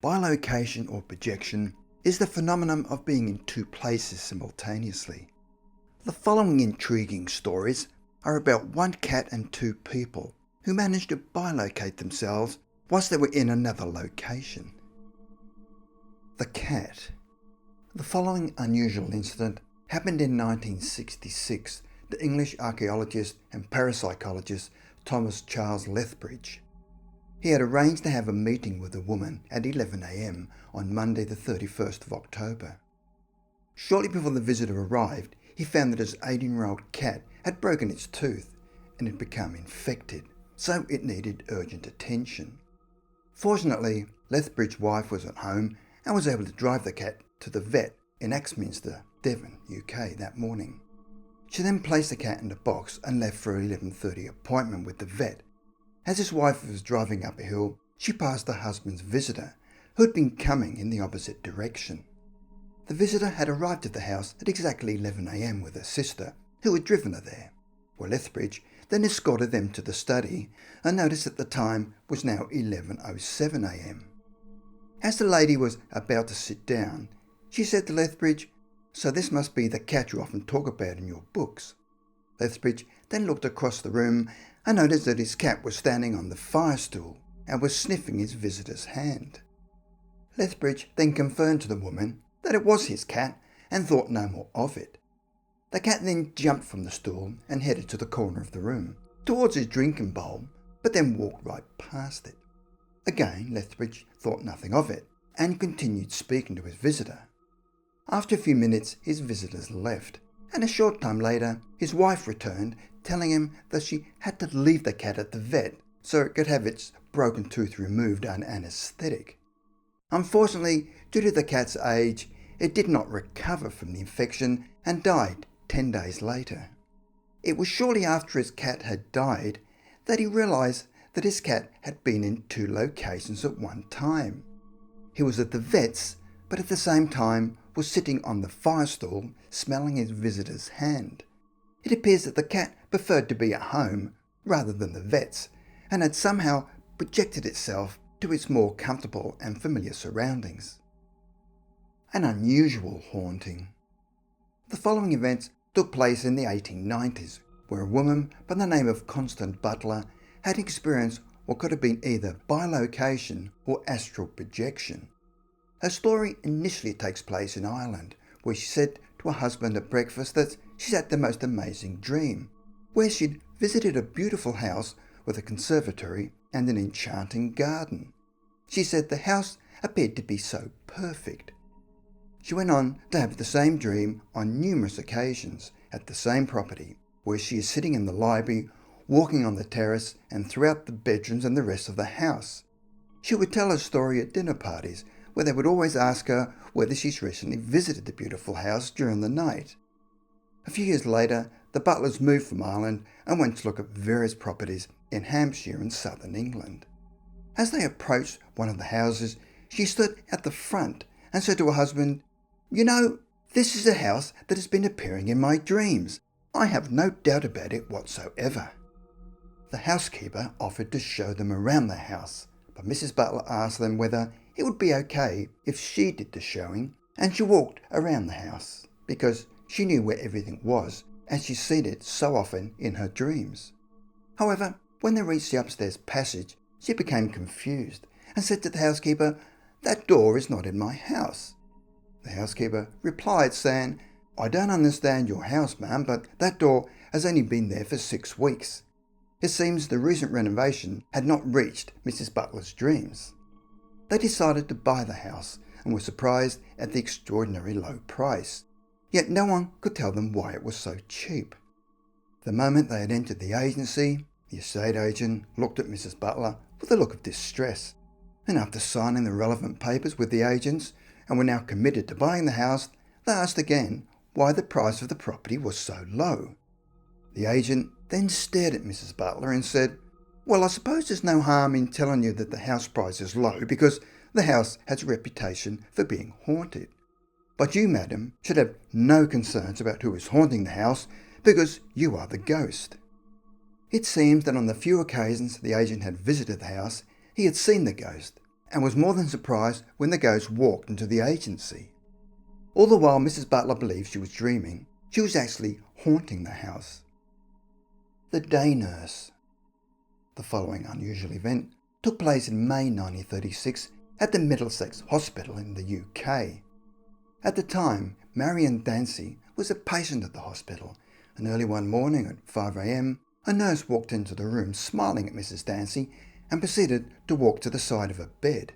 Bilocation or projection is the phenomenon of being in two places simultaneously. The following intriguing stories are about one cat and two people who managed to bilocate themselves whilst they were in another location. The cat. The following unusual incident happened in 1966 to English archaeologist and parapsychologist Thomas Charles Lethbridge. He had arranged to have a meeting with a woman at 11 a.m. on Monday the 31st of October. Shortly before the visitor arrived, he found that his 18-year-old cat had broken its tooth and had become infected, so it needed urgent attention. Fortunately, Lethbridge's wife was at home and was able to drive the cat to the vet in Axminster, Devon, UK that morning. She then placed the cat in a box and left for an 11:30 appointment with the vet. As his wife was driving up a hill, she passed her husband's visitor, who had been coming in the opposite direction. The visitor had arrived at the house at exactly 11 a.m. with her sister, who had driven her there. Well, Lethbridge then escorted them to the study and noticed that the time was now 11:07 a.m. As the lady was about to sit down, she said to Lethbridge, "So this must be the cat you often talk about in your books." Lethbridge then looked across the room and noticed that his cat was standing on the fire stool and was sniffing his visitor's hand. Lethbridge then confirmed to the woman that it was his cat and thought no more of it. The cat then jumped from the stool and headed to the corner of the room, towards his drinking bowl, but then walked right past it. Again, Lethbridge thought nothing of it and continued speaking to his visitor. After a few minutes, his visitors left, and a short time later, his wife returned, telling him that she had to leave the cat at the vet so it could have its broken tooth removed under anaesthetic. Unfortunately, due to the cat's age, it did not recover from the infection and died 10 days later. It was shortly after his cat had died that he realised that his cat had been in two locations at one time. He was at the vet's, but at the same time was sitting on the fire stool smelling his visitor's hand. It appears that the cat preferred to be at home rather than the vet's and had somehow projected itself to its more comfortable and familiar surroundings. An unusual haunting. The following events took place in the 1890s, where a woman by the name of Constance Butler had experienced what could have been either bilocation or astral projection. Her story initially takes place in Ireland, where she said to her husband at breakfast that she'd had the most amazing dream, where she'd visited a beautiful house with a conservatory and an enchanting garden. She said the house appeared to be so perfect. She went on to have the same dream on numerous occasions at the same property, where she is sitting in the library, walking on the terrace and throughout the bedrooms and the rest of the house. She would tell her story at dinner parties, where they would always ask her whether she's recently visited the beautiful house during the night. A few years later, the Butlers moved from Ireland and went to look at various properties in Hampshire and southern England. As they approached one of the houses, she stood at the front and said to her husband, "You know, this is a house that has been appearing in my dreams. I have no doubt about it whatsoever." The housekeeper offered to show them around the house, but Mrs. Butler asked them whether it would be okay if she did the showing, and she walked around the house because she knew where everything was, as she'd seen it so often in her dreams. However, when they reached the upstairs passage, she became confused and said to the housekeeper, "That door is not in my house." The housekeeper replied saying, "I don't understand your house, ma'am, but that door has only been there for 6 weeks. It seems the recent renovation had not reached Mrs. Butler's dreams." They decided to buy the house and were surprised at the extraordinary low price. Yet no one could tell them why it was so cheap. The moment they had entered the agency, the estate agent looked at Mrs. Butler with a look of distress, and after signing the relevant papers with the agents and were now committed to buying the house, they asked again why the price of the property was so low. The agent then stared at Mrs. Butler and said, "Well, I suppose there's no harm in telling you that the house price is low because the house has a reputation for being haunted. But you, madam, should have no concerns about who is haunting the house because you are the ghost." It seems that on the few occasions the agent had visited the house, he had seen the ghost, and was more than surprised when the ghost walked into the agency. All the while Mrs. Butler believed she was dreaming, she was actually haunting the house. The day nurse. The following unusual event took place in May 1936 at the Middlesex Hospital in the UK. At the time, Marion Dancy was a patient at the hospital, and early one morning at 5 a.m, a nurse walked into the room smiling at Mrs. Dancy and proceeded to walk to the side of her bed.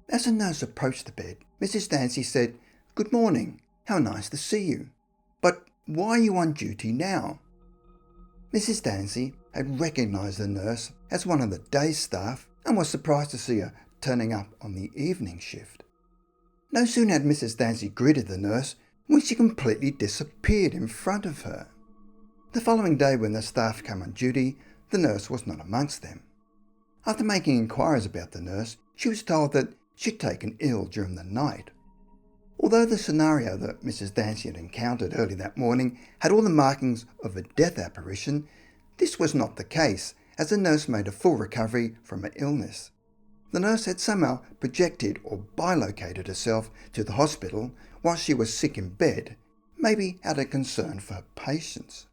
As the nurse approached the bed, Mrs. Dancy said, "Good morning, how nice to see you. But why are you on duty now?" Mrs. Dancy had recognised the nurse as one of the day staff and was surprised to see her turning up on the evening shift. No sooner had Mrs. Dancy greeted the nurse when she completely disappeared in front of her. The following day, when the staff came on duty, the nurse was not amongst them. After making inquiries about the nurse, she was told that she'd taken ill during the night. Although the scenario that Mrs. Dancy had encountered early that morning had all the markings of a death apparition, this was not the case, as the nurse made a full recovery from her illness. The nurse had somehow projected or bilocated herself to the hospital while she was sick in bed, maybe out of concern for her patients.